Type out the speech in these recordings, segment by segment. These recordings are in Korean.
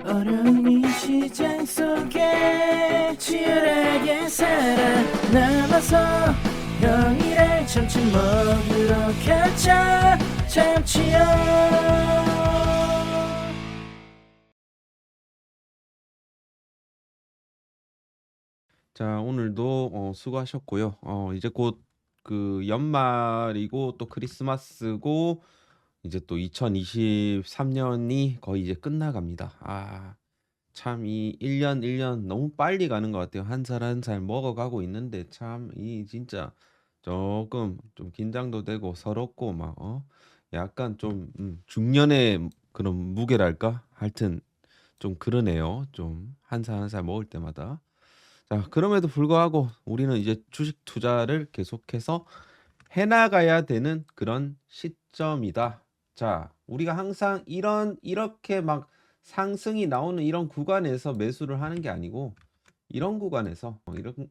어려운 이 시장 속에 치열하게 살아남아서 평일에 점심 먹으러 가자 참치요. 자, 오늘도 수고하셨고요. 이제 곧 그 연말이고 또 크리스마스고 이제 또 2023년이 거의 이제 끝나갑니다. 참 이 1년 1년 너무 빨리 가는 것 같아요. 한 살 한 살 먹어가고 있는데 참 이 진짜 조금 좀 긴장도 되고 서럽고 막 약간 좀 중년의 그런 무게랄까? 하여튼 좀 그러네요. 좀 한 살 한 살 먹을 때마다. 자, 그럼에도 불구하고 우리는 이제 주식 투자를 계속해서 해 나가야 되는 그런 시점이다. 자, 우리가 항상 이렇게 막 상승이 나오는 이런 구간에서 매수를 하는 게 아니고 이런 구간에서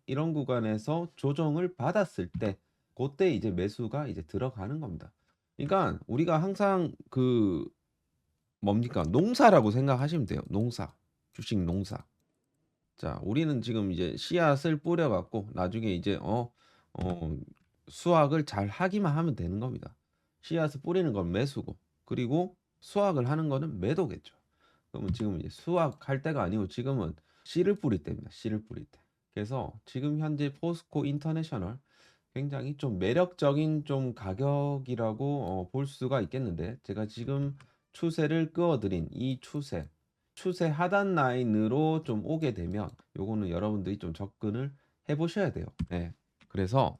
이런 구간에서 조정을 받았을 때 그때 이제 매수가 이제 들어가는 겁니다. 그러니까 우리가 항상 그 뭡니까? 농사라고 생각하시면 돼요. 농사. 주식 농사. 자, 우리는 지금 이제 씨앗을 뿌려 갖고 나중에 이제 어 수확을 잘 하기만 하면 되는 겁니다. 씨앗을 뿌리는 건 매수고 그리고 수확을 하는 거는 매도겠죠. 그러면 지금 이제 수확할 때가 아니고 지금은 씨를 뿌릴 때입니다. 씨를 뿌릴 때. 그래서 지금 현재 포스코 인터내셔널 굉장히 좀 매력적인 좀 가격이라고 볼 수가 있겠는데 제가 지금 추세를 그어 드린 이 추세 하단 라인으로 좀 오게 되면 요거는 여러분들이 좀 접근을 해 보셔야 돼요. 네. 그래서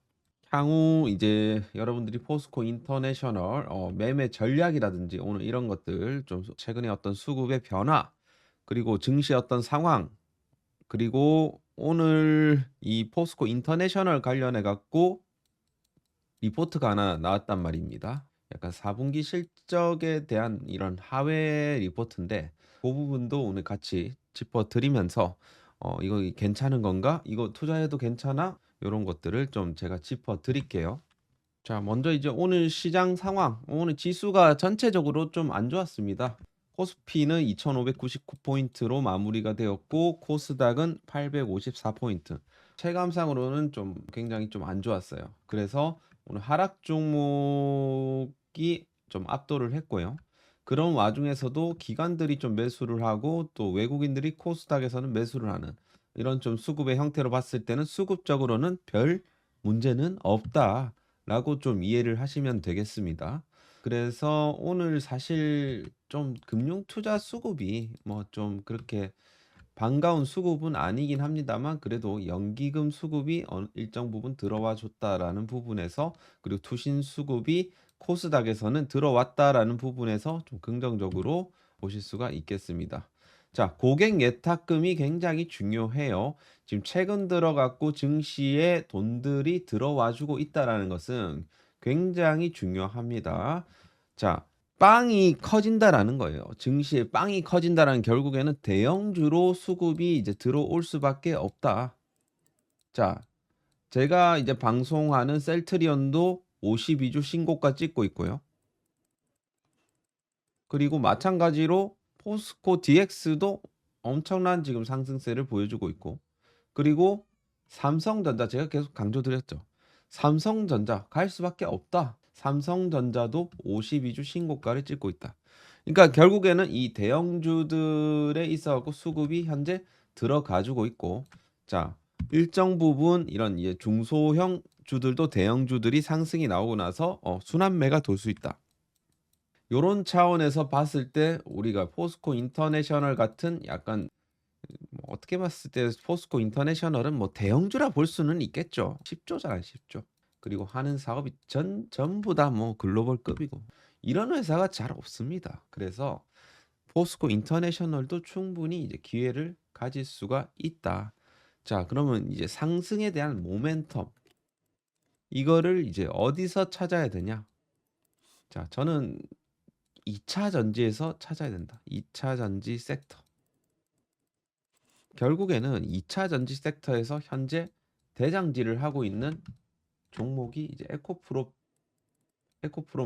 향후 이제 여러분들이 포스코 인터내셔널 매매 전략이라든지 오늘 이런 것들 좀 최근에 어떤 수급의 변화 그리고 증시 어떤 상황 그리고 오늘 이 포스코 인터내셔널 관련해 갖고 리포트가 하나 나왔단 말입니다. 약간 4분기 실적에 대한 이런 하회 리포트인데 그 부분도 오늘 같이 짚어 드리면서 이거 괜찮은 건가? 이거 투자해도 괜찮아? 요런 것들을 좀 제가 짚어 드릴게요. 자, 먼저 이제 오늘 시장 상황. 오늘 지수가 전체적으로 좀 안 좋았습니다. 코스피는 2,599 포인트로 마무리가 되었고 코스닥은 854 포인트. 체감상으로는 좀 굉장히 좀 안 좋았어요. 그래서 오늘 하락 종목이 좀 압도를 했고요. 그런 와중에서도 기관들이 좀 매수를 하고 또 외국인들이 코스닥에서는 매수를 하는 이런 좀 수급의 형태로 봤을 때는 수급적으로는 별 문제는 없다. 라고 좀 이해를 하시면 되겠습니다. 그래서 오늘 사실 좀 금융 투자 수급이 뭐 좀 그렇게 반가운 수급은 아니긴 합니다만 그래도 연기금 수급이 일정 부분 들어와 줬다라는 부분에서 그리고 투신 수급이 코스닥에서는 들어왔다라는 부분에서 좀 긍정적으로 보실 수가 있겠습니다. 자, 고객 예탁금이 굉장히 중요해요. 지금 최근 들어 갖고 증시에 돈들이 들어와 주고 있다라는 것은 굉장히 중요합니다. 자, 빵이 커진다라는 거예요. 증시에 빵이 커진다라는 결국에는 대형주로 수급이 이제 들어올 수밖에 없다. 자, 제가 이제 방송하는 셀트리온도 52주 신고가 찍고 있고요. 그리고 마찬가지로 포스코 DX도 엄청난 지금 상승세를 보여주고 있고 그리고 삼성전자 제가 계속 강조드렸죠. 삼성전자 갈 수밖에 없다. 삼성전자도 52주 신고가를 찍고 있다. 그러니까 결국에는 이 대형주들에 있어 갖고 수급이 현재 들어가지고 있고 자, 일정 부분 이런 이제 중소형 주들도 대형주들이 상승이 나오고 나서 순환매가 돌 수 있다. 요런 차원에서 봤을 때 우리가 포스코 인터내셔널 같은 약간 뭐 어떻게 봤을 때 포스코 인터내셔널은 뭐 대형주라 볼 수는 있겠죠. 10조잖아요, 10조. 그리고 하는 사업이 전부 다 뭐 글로벌급이고 이런 회사가 잘 없습니다. 그래서 포스코 인터내셔널도 충분히 이제 기회를 가질 수가 있다. 자, 그러면 이제 상승에 대한 모멘텀 이거를 이제 어디서 찾아야 되냐? 자, 저는 2차 전지에서 찾아야 된다. 2차 전지 섹터. 결국에는 2차 전지 섹터에서 현재 대장질을 하고 있는 종목이 이제 에코프로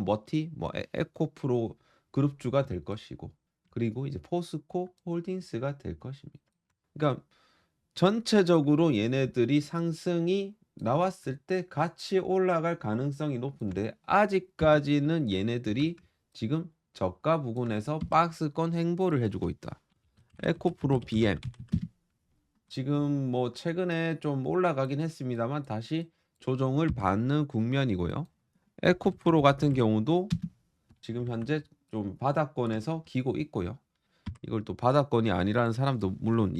머티, 뭐 에코프로 그룹주가 될 것이고, 그리고 이제 포스코 홀딩스가 될 것입니다. 그러니까 전체적으로 얘네들이 상승이 나왔을 때 같이 올라갈 가능성이 높은데 아직까지는 얘네들이 지금 저가 부근에서 박스권 행보를 해주고 있다. 에코프로 BM 지금 뭐 최근에 좀 올라가긴 했습니다만 다시 조정을 받는 국면이고요. 에코프로 같은 경우도 지금 현재 좀 바닥권에서 기고 있고요. 이걸 또 바닥권이 아니라는 사람도 물론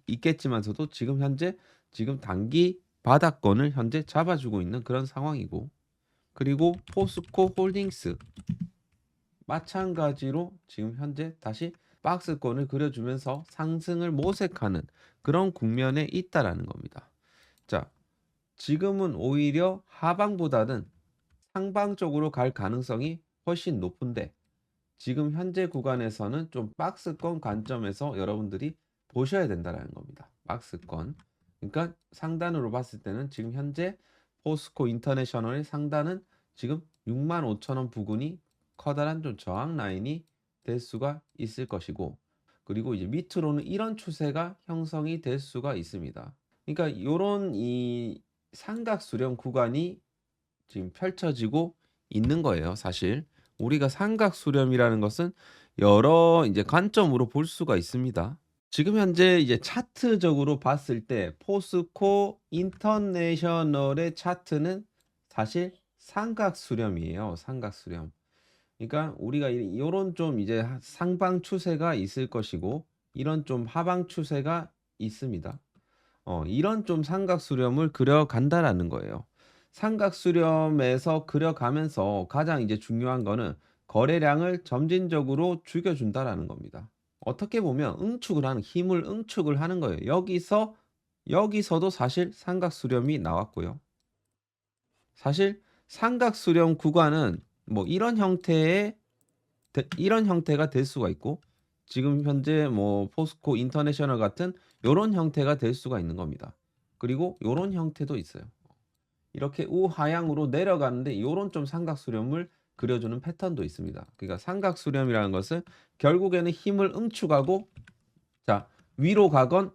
있겠지만서도 지금 현재 지금 단기 바닥권을 현재 잡아주고 있는 그런 상황이고, 그리고 포스코 홀딩스 마찬가지로 지금 현재 다시 박스권을 그려주면서 상승을 모색하는 그런 국면에 있다라는 겁니다. 자, 지금은 오히려 하방보다는 상방 쪽으로 갈 가능성이 훨씬 높은데 지금 현재 구간에서는 좀 박스권 관점에서 여러분들이 보셔야 된다는 겁니다. 박스권. 그러니까 상단으로 봤을 때는 지금 현재 포스코 인터내셔널의 상단은 지금 65,000원 부근이 커다란 좀 저항 라인이 될 수가 있을 것이고, 그리고 이제 밑으로는 이런 추세가 형성이 될 수가 있습니다. 그러니까 요런 이 삼각수렴 구간이 지금 펼쳐지고 있는 거예요, 사실. 우리가 삼각수렴이라는 것은 여러 이제 관점으로 볼 수가 있습니다. 지금 현재 이제 차트적으로 봤을 때 포스코 인터내셔널의 차트는 사실 삼각수렴이에요. 삼각수렴. 그러니까 우리가 이런 좀 이제 상방 추세가 있을 것이고 이런 좀 하방 추세가 있습니다. 이런 좀 삼각수렴을 그려간다라는 거예요. 삼각수렴에서 그려가면서 가장 이제 중요한 거는 거래량을 점진적으로 죽여준다라는 겁니다. 어떻게 보면 힘을 응축을 하는 거예요. 여기서도 사실 삼각수렴이 나왔고요. 사실 삼각수렴 구간은 뭐 이런 형태가 될 수가 있고, 지금 현재 뭐 포스코 인터내셔널 같은 요런 형태가 될 수가 있는 겁니다. 그리고 요런 형태도 있어요. 이렇게 우하향으로 내려가는데 요런 좀 삼각수렴을 그려주는 패턴도 있습니다. 그러니까 삼각수렴이라는 것은 결국에는 힘을 응축하고, 자, 위로 가건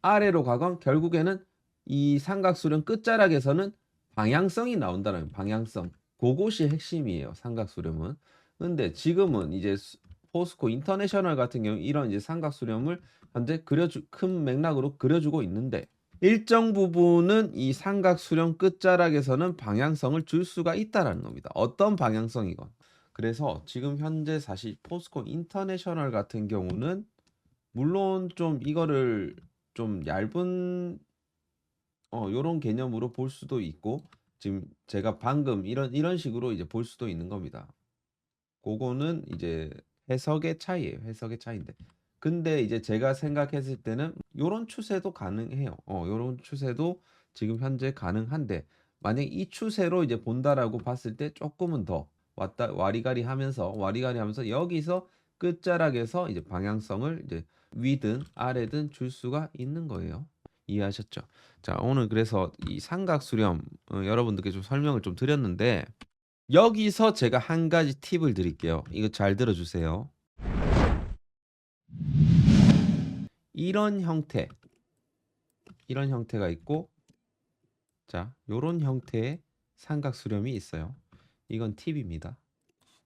아래로 가건 결국에는 이 삼각수렴 끝자락에서는 방향성이 나온다는 방향성. 그것이 핵심이에요, 삼각수렴은. 근데 지금은 이제 포스코 인터내셔널 같은 경우 이런 이제 삼각수렴을 현재 큰 맥락으로 그려주고 있는데, 일정 부분은 이 삼각수렴 끝자락에서는 방향성을 줄 수가 있다라는 겁니다. 어떤 방향성이건. 그래서 지금 현재 사실 포스코 인터내셔널 같은 경우는 물론 좀 이거를 좀 얇은 요런 개념으로 볼 수도 있고, 지금 제가 방금 이런 식으로 이제 볼 수도 있는 겁니다. 그거는 이제 해석의 차이예요. 해석의 차이인데. 근데 이제 제가 생각했을 때는 요런 추세도 가능해요. 요런 추세도 지금 현재 가능한데, 만약 이 추세로 이제 본다라고 봤을 때 조금은 더 와리가리 하면서 여기서 끝자락에서 이제 방향성을 이제 위든 아래든 줄 수가 있는 거예요. 이해하셨죠? 자, 오늘 그래서 이 삼각수렴 여러분들께 좀 설명을 좀 드렸는데, 여기서 제가 한 가지 팁을 드릴게요. 이거 잘 들어주세요. 이런 형태가 있고, 자, 요런 형태의 삼각수렴이 있어요. 이건 팁입니다.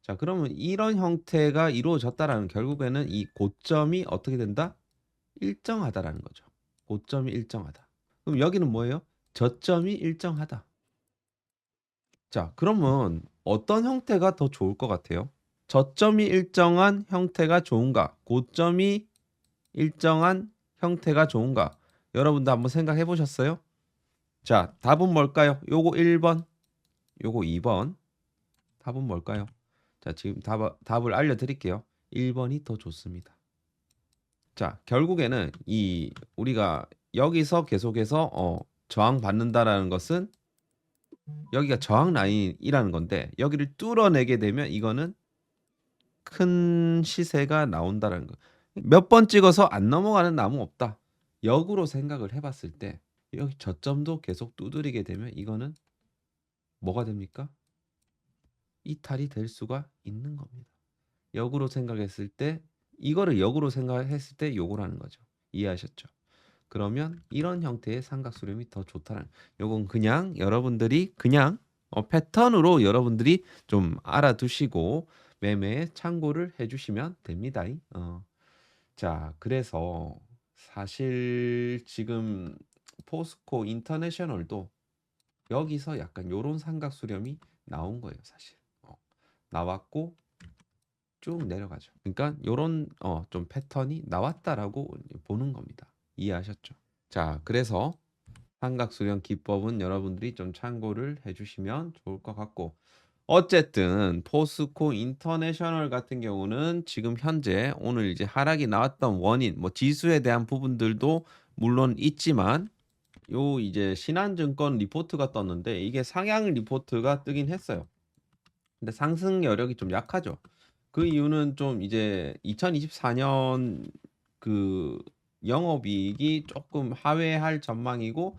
자, 그러면 이런 형태가 이루어졌다라는 결국에는 이 고점이 어떻게 된다? 일정하다라는 거죠. 고점이 일정하다. 그럼 여기는 뭐예요? 저점이 일정하다. 자, 그러면 어떤 형태가 더 좋을 것 같아요? 저점이 일정한 형태가 좋은가? 고점이 일정한 형태가 좋은가? 여러분도 한번 생각해 보셨어요? 자, 답은 뭘까요? 요거 1번, 요거 2번. 답은 뭘까요? 자, 지금 답을 알려드릴게요. 1번이 더 좋습니다. 자, 결국에는 우리가 여기서 계속해서 저항받는다라는 것은 여기가 저항 라인이라는 건데, 여기를 뚫어내게 되면 이거는 큰 시세가 나온다라는 거. 몇 번 찍어서 안 넘어가는 나무 없다. 역으로 생각을 해봤을 때 여기 저점도 계속 두드리게 되면 이거는 뭐가 됩니까? 이탈이 될 수가 있는 겁니다. 역으로 생각했을 때 이거를 역으로 생각했을 때 요거라는 거죠. 이해하셨죠? 그러면 이런 형태의 삼각수렴이 더 좋다는 요건 그냥 여러분들이 그냥 패턴으로 여러분들이 좀 알아두시고 매매에 참고를 해 주시면 됩니다. 자, 그래서 사실 지금 포스코 인터내셔널도 여기서 약간 요런 삼각수렴이 나온 거예요, 사실. 나왔고 쭉 내려가죠. 그러니까 요런 좀 패턴이 나왔다라고 보는 겁니다. 이해하셨죠? 자, 그래서 삼각수렴 기법은 여러분들이 좀 참고를 해주시면 좋을 것 같고, 어쨌든 포스코 인터내셔널 같은 경우는 지금 현재 오늘 이제 하락이 나왔던 원인, 뭐 지수에 대한 부분들도 물론 있지만 요 이제 신한증권 리포트가 떴는데 이게 상향 리포트가 뜨긴 했어요. 근데 상승 여력이 좀 약하죠. 그 이유는 좀 이제 2024년 그 영업이익이 조금 하회할 전망이고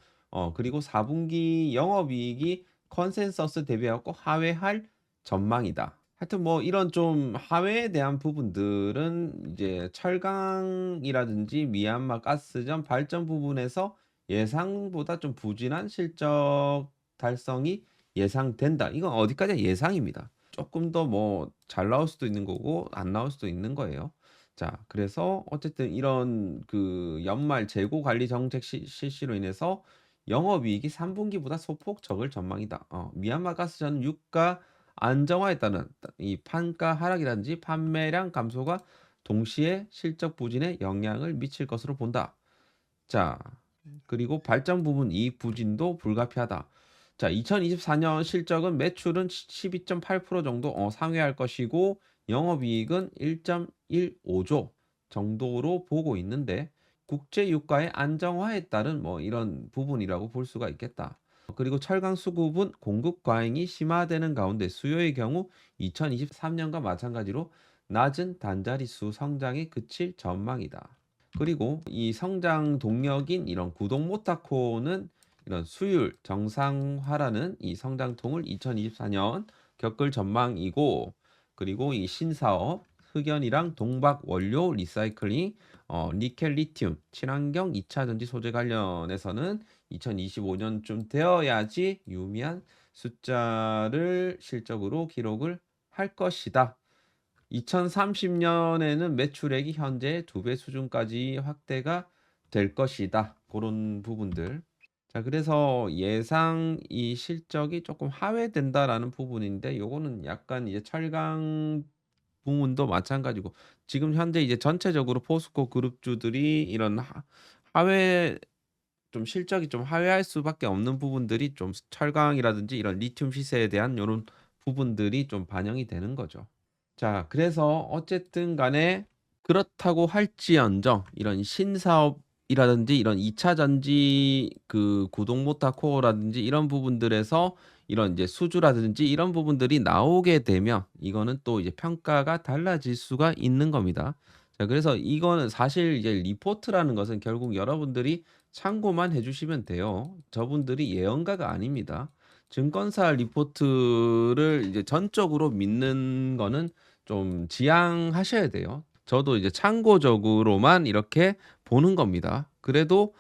그리고 4분기 영업이익이 컨센서스 대비하고 하회할 전망이다. 하여튼 뭐 이런 좀 하회에 대한 부분들은 이제 철강이라든지 미얀마 가스전 발전 부분에서 예상보다 좀 부진한 실적 달성이 예상된다. 이건 어디까지나 예상입니다. 조금 더 뭐 잘 나올 수도 있는 거고 안 나올 수도 있는 거예요. 자, 그래서 어쨌든 이런 그 연말 재고 관리 정책 실시로 인해서 영업이익이 3분기보다 소폭 적을 전망이다. 미얀마 가스전 유가 안정화에 따른 이 판가 하락이라든지 판매량 감소가 동시에 실적 부진에 영향을 미칠 것으로 본다. 자, 그리고 발전 부분 이익 부진도 불가피하다. 자, 2024년 실적은 매출은 12.8% 정도 상회할 것이고 영업이익은 1.15조 정도로 보고 있는데 국제 유가의 안정화에 따른 뭐 이런 부분이라고 볼 수가 있겠다. 그리고 철강 수급은 공급 과잉이 심화되는 가운데 수요의 경우 2023년과 마찬가지로 낮은 단자리 수 성장에 그칠 전망이다. 그리고 이 성장 동력인 이런 구동 모타코는 이런 수율 정상화라는 이 성장통을 2024년 겪을 전망이고, 그리고 이 신사업 흑연이랑 동박 원료 리사이클링, 니켈 리튬 친환경 2차 전지 소재 관련해서는 2025년쯤 되어야지 유의미한 숫자를 실적으로 기록을 할 것이다. 2030년에는 매출액이 현재 2배 수준까지 확대가 될 것이다. 그런 부분들. 자, 그래서 예상 이 실적이 조금 하회된다라는 부분인데 요거는 약간 이제 철강 부문도 마찬가지고 지금 현재 이제 전체적으로 포스코 그룹주들이 이런 하회 좀 실적이 좀 하회할 수밖에 없는 부분들이 좀 철강이라든지 이런 리튬 시세에 대한 요런 부분들이 좀 반영이 되는 거죠. 자, 그래서 어쨌든 간에 그렇다고 할지언정 이런 신사업이라든지 이런 2차 전지 그 구동 모타 코어라든지 이런 부분들에서 이런 이제 수주라든지 이런 부분들이 나오게 되면 이거는 또 이제 평가가 달라질 수가 있는 겁니다. 자, 그래서 이거는 사실 이제 리포트라는 것은 결국 여러분들이 참고만 해주시면 돼요. 저분들이 예언가가 아닙니다. 증권사 리포트를 이제 전적으로 믿는 거는 좀 지양하셔야 돼요. 저도 이제 참고적으로만 이렇게 보는 겁니다. 그래도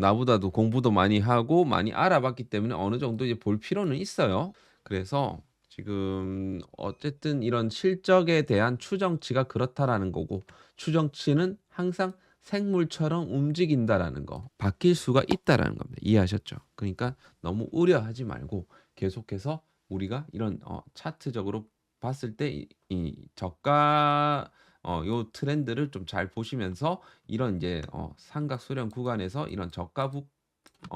나보다도 공부도 많이 하고 많이 알아봤기 때문에 어느 정도 이제 볼 필요는 있어요. 그래서 지금 어쨌든 이런 실적에 대한 추정치가 그렇다라는 거고 추정치는 항상 생물처럼 움직인다라는 거, 바뀔 수가 있다라는 겁니다. 이해하셨죠? 그러니까 너무 우려하지 말고 계속해서 우리가 이런 차트적으로 봤을 때 이 저가 요 트렌드를 좀 잘 보시면서 이런 이제 삼각 수렴 구간에서 이런 저가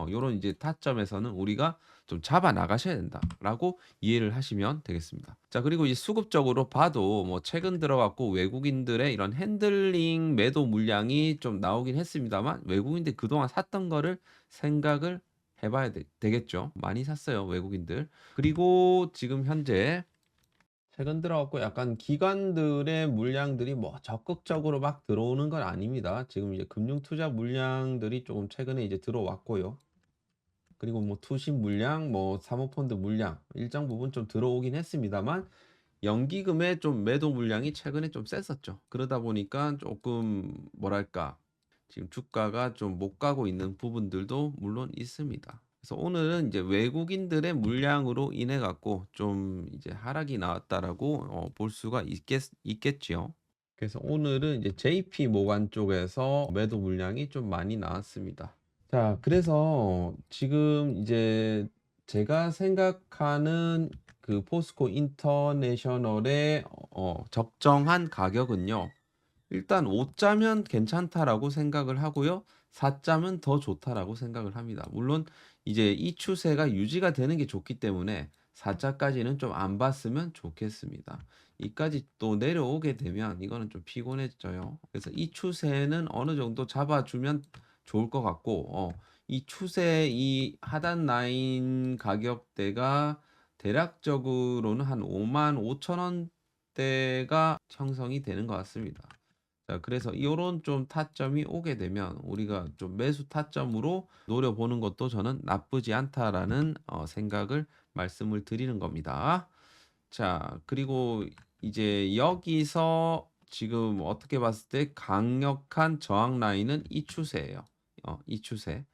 요런 이제 타점에서는 우리가 좀 잡아 나가셔야 된다라고 이해를 하시면 되겠습니다. 자, 그리고 이제 수급적으로 봐도 뭐 최근 들어갖고 외국인들의 이런 핸들링 매도 물량이 좀 나오긴 했습니다만 외국인들 그동안 샀던 거를 생각을 해봐야 되겠죠. 많이 샀어요, 외국인들. 그리고 지금 현재 최근 들어갖고 약간 기관들의 물량들이 뭐 적극적으로 막 들어오는 건 아닙니다. 지금 이제 금융 투자 물량들이 조금 최근에 이제 들어왔고요. 그리고 뭐 투신 물량, 뭐 사모펀드 물량 일정 부분 좀 들어오긴 했습니다만 연기금의 좀 매도 물량이 최근에 좀 셌었죠. 그러다 보니까 조금 뭐랄까 지금 주가가 좀 못 가고 있는 부분들도 물론 있습니다. 그래서 오늘은 이제 외국인들의 물량으로 인해 갖고 좀 이제 하락이 나왔다라고 볼 수가 있겠지요. 그래서 오늘은 이제 JP 모간 쪽에서 매도 물량이 좀 많이 나왔습니다. 자, 그래서 지금 이제 제가 생각하는 그 포스코 인터내셔널의 적정한 가격은요. 일단 5자면 괜찮다라고 생각을 하고요. 4자면 더 좋다라고 생각을 합니다. 물론 이제 이 추세가 유지가 되는 게 좋기 때문에 4자까지는 좀 안 봤으면 좋겠습니다. 이까지 또 내려오게 되면 이거는 좀 피곤해져요. 그래서 이 추세는 어느 정도 잡아주면 좋을 것 같고, 이 추세 이 하단 라인 가격대가 대략적으로는 한 55,000원대가 형성이 되는 것 같습니다. 자, 그래서 이런 좀 타점이 오게 되면 우리가 좀 매수 타점으로 노려보는 것도 저는 나쁘지 않다라는 생각을 말씀을 드리는 겁니다. 자, 그리고 이제 여기서 지금 어떻게 봤을 때 강력한 저항 라인은 이 추세예요. 이 추세.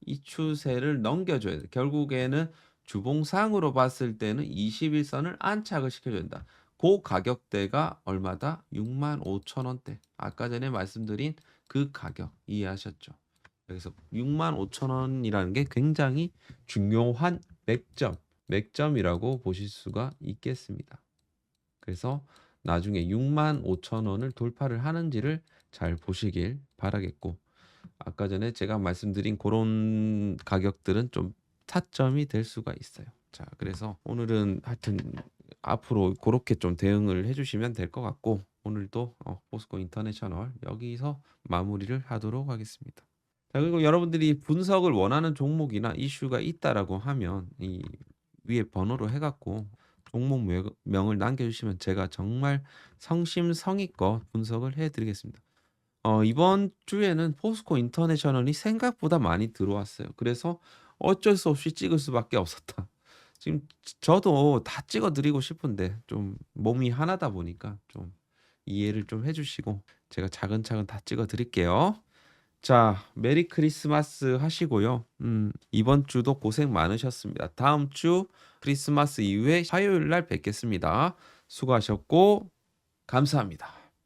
이 추세를 넘겨줘야 돼. 결국에는 주봉상으로 봤을 때는 21선을 안착을 시켜줘야 된다. 그 가격대가 얼마다? 65,000원대. 아까 전에 말씀드린 그 가격 이해하셨죠? 여기서 65,000원이라는 게 굉장히 중요한 맥점이라고 보실 수가 있겠습니다. 그래서 나중에 65,000원을 돌파를 하는지를 잘 보시길 바라겠고, 아까 전에 제가 말씀드린 그런 가격들은 좀 타점이 될 수가 있어요. 자, 그래서 오늘은 하여튼 앞으로 그렇게 좀 대응을 해주시면 될 것 같고, 오늘도 포스코 인터내셔널 여기서 마무리를 하도록 하겠습니다. 자, 그리고 여러분들이 분석을 원하는 종목이나 이슈가 있다라고 하면 이 위에 번호로 해갖고 종목명을 남겨주시면 제가 정말 성심성의껏 분석을 해드리겠습니다. 이번 주에는 포스코 인터내셔널이 생각보다 많이 들어왔어요. 그래서 어쩔 수 없이 찍을 수밖에 없었다. 지금 저도 다 찍어드리고 싶은데 좀 몸이 하나다 보니까 좀 이해를 좀 해주시고 제가 차근차근 다 찍어드릴게요. 자, 메리 크리스마스 하시고요. 이번 주도 고생 많으셨습니다. 다음 주 크리스마스 이후에 화요일 날 뵙겠습니다. 수고하셨고 감사합니다.